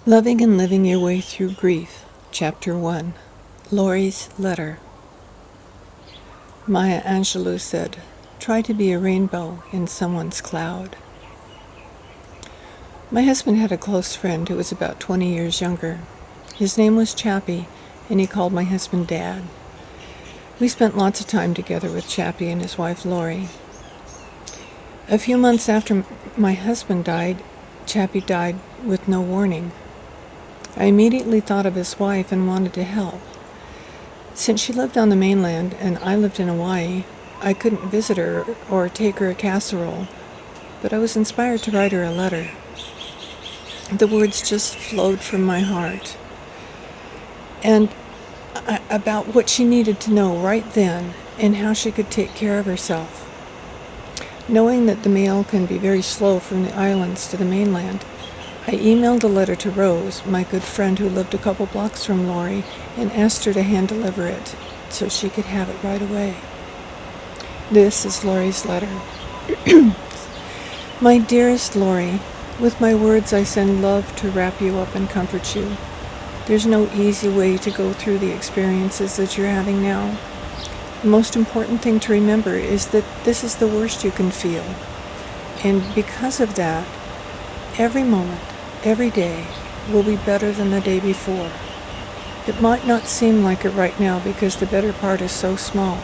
Loving and Living Your Way Through Grief, Chapter 1, Lori's Letter. Maya Angelou said, "Try to be a rainbow in someone's cloud." My husband had a close friend who was about 20 years younger. His name was Chappie, and he called my husband Dad. We spent lots of time together with Chappie and his wife Lori. A few months after my husband died, Chappie died with no warning. I immediately thought of his wife and wanted to help. Since she lived on the mainland and I lived in Hawaii, I couldn't visit her or take her a casserole, but I was inspired to write her a letter. The words just flowed from my heart, and about what she needed to know right then and how she could take care of herself. Knowing that the mail can be very slow from the islands to the mainland, I emailed a letter to Rose, my good friend who lived a couple blocks from Lori, and asked her to hand deliver it so she could have it right away. This is Lori's letter. My dearest Lori, with my words I send love to wrap you up and comfort you. There's no easy way to go through the experiences that you're having now. The most important thing to remember is that this is the worst you can feel. And because of that, every moment, every day will be better than the day before. It might not seem like it right now because the better part is so small,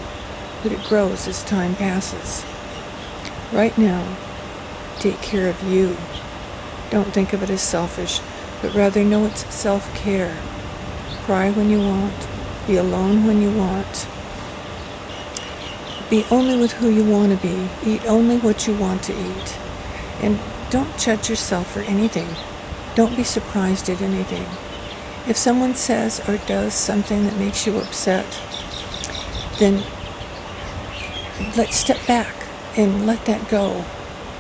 but it grows as time passes. Right now, take care of you. Don't think of it as selfish, but rather know it's self-care. Cry when you want. Be alone when you want. Be only with who you want to be. Eat only what you want to eat. And don't judge yourself for anything. Don't be surprised at anything. If someone says or does something that makes you upset, then let's step back and let that go.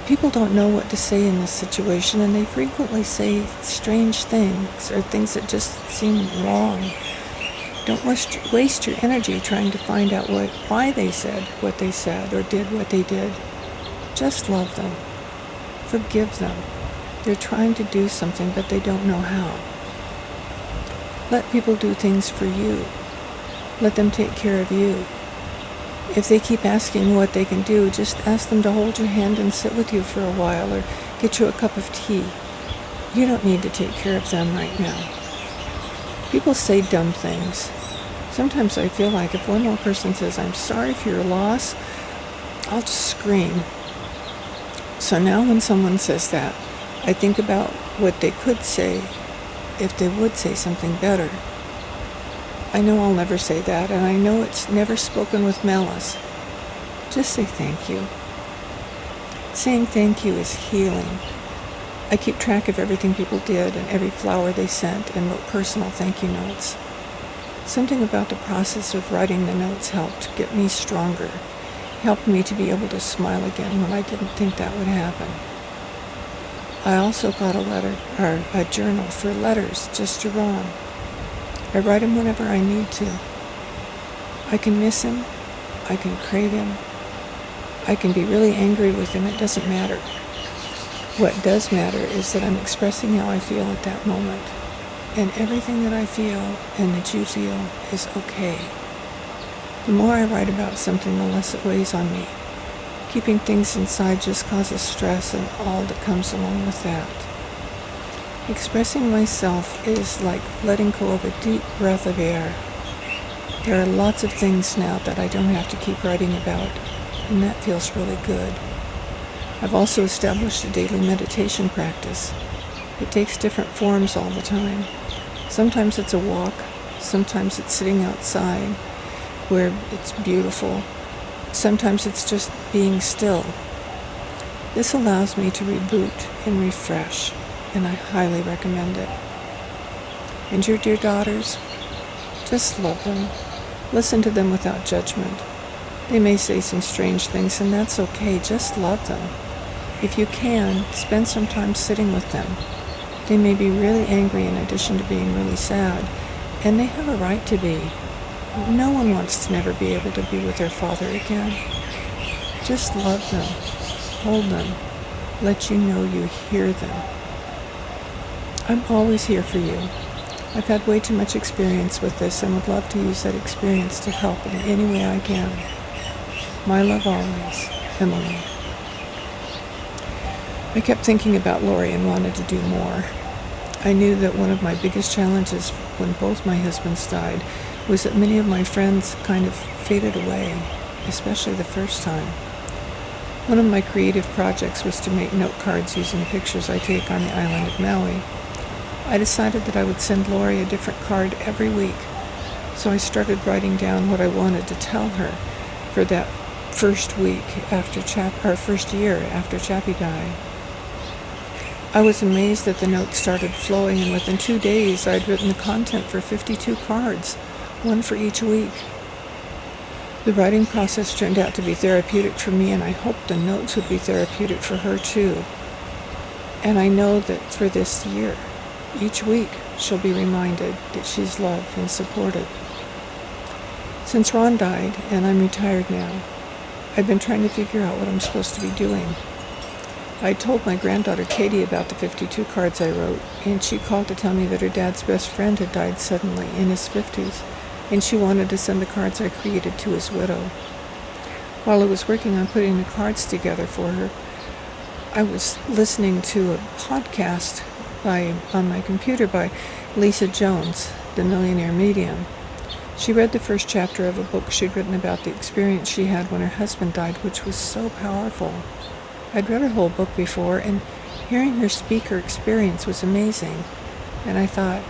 People don't know what to say in this situation, and they frequently say strange things or things that just seem wrong. Don't waste your energy trying to find out why they said what they said or did what they did. Just love them. Forgive them. They're trying to do something, but they don't know how. Let people do things for you. Let them take care of you. If they keep asking what they can do, just ask them to hold your hand and sit with you for a while or get you a cup of tea. You don't need to take care of them right now. People say dumb things. Sometimes I feel like if one more person says, "I'm sorry for your loss," I'll just scream. So now when someone says that, I think about what they could say if they would say something better. I know I'll never say that, and I know it's never spoken with malice. Just say thank you. Saying thank you is healing. I keep track of everything people did and every flower they sent and wrote personal thank you notes. Something about the process of writing the notes helped get me stronger, helped me to be able to smile again when I didn't think that would happen. I also got a journal for letters just to Ron. I write him whenever I need to. I can miss him. I can crave him. I can be really angry with him. It doesn't matter. What does matter is that I'm expressing how I feel at that moment. And everything that I feel and that you feel is okay. The more I write about something, the less it weighs on me. Keeping things inside just causes stress and all that comes along with that. Expressing myself is like letting go of a deep breath of air. There are lots of things now that I don't have to keep writing about, and that feels really good. I've also established a daily meditation practice. It takes different forms all the time. Sometimes it's a walk, sometimes it's sitting outside where it's beautiful. Sometimes it's just being still. This allows me to reboot and refresh, and I highly recommend it. And your dear daughters, just love them. Listen to them without judgment. They may say some strange things, and that's okay. Just love them. If you can, spend some time sitting with them. They may be really angry in addition to being really sad, and they have a right to be. No one wants to never be able to be with their father again. Just love them, hold them, let you know you hear them. I'm always here for you. I've had way too much experience with this and would love to use that experience to help in any way I can. My love always, Emily. I kept thinking about Lori and wanted to do more. I knew that one of my biggest challenges when both my husbands died was that many of my friends kind of faded away, especially the first time. One of my creative projects was to make note cards using pictures I take on the island of Maui. I decided that I would send Lori a different card every week, so I started writing down what I wanted to tell her for that first week after first year after Chappie died. I was amazed that the notes started flowing, and within 2 days I'd written the content for 52 cards, one for each week. The writing process turned out to be therapeutic for me, and I hoped the notes would be therapeutic for her too. And I know that for this year, each week she'll be reminded that she's loved and supported. Since Ron died, and I'm retired now, I've been trying to figure out what I'm supposed to be doing. I told my granddaughter Katie about the 52 cards I wrote, and she called to tell me that her dad's best friend had died suddenly in his 50s, and she wanted to send the cards I created to his widow. While I was working on putting the cards together for her, I was listening to a podcast on my computer by Lisa Jones, the Millionaire Medium. She read the first chapter of a book she'd written about the experience she had when her husband died, which was so powerful. I'd read her whole book before, and hearing her speak her experience was amazing. And I thought,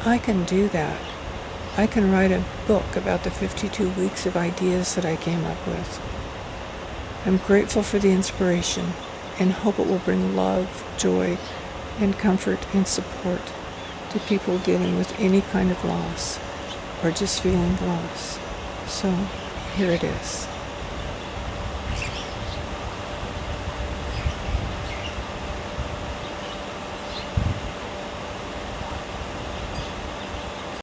I can do that. I can write a book about the 52 weeks of ideas that I came up with. I'm grateful for the inspiration and hope it will bring love, joy, and comfort and support to people dealing with any kind of loss or just feeling loss. So here it is.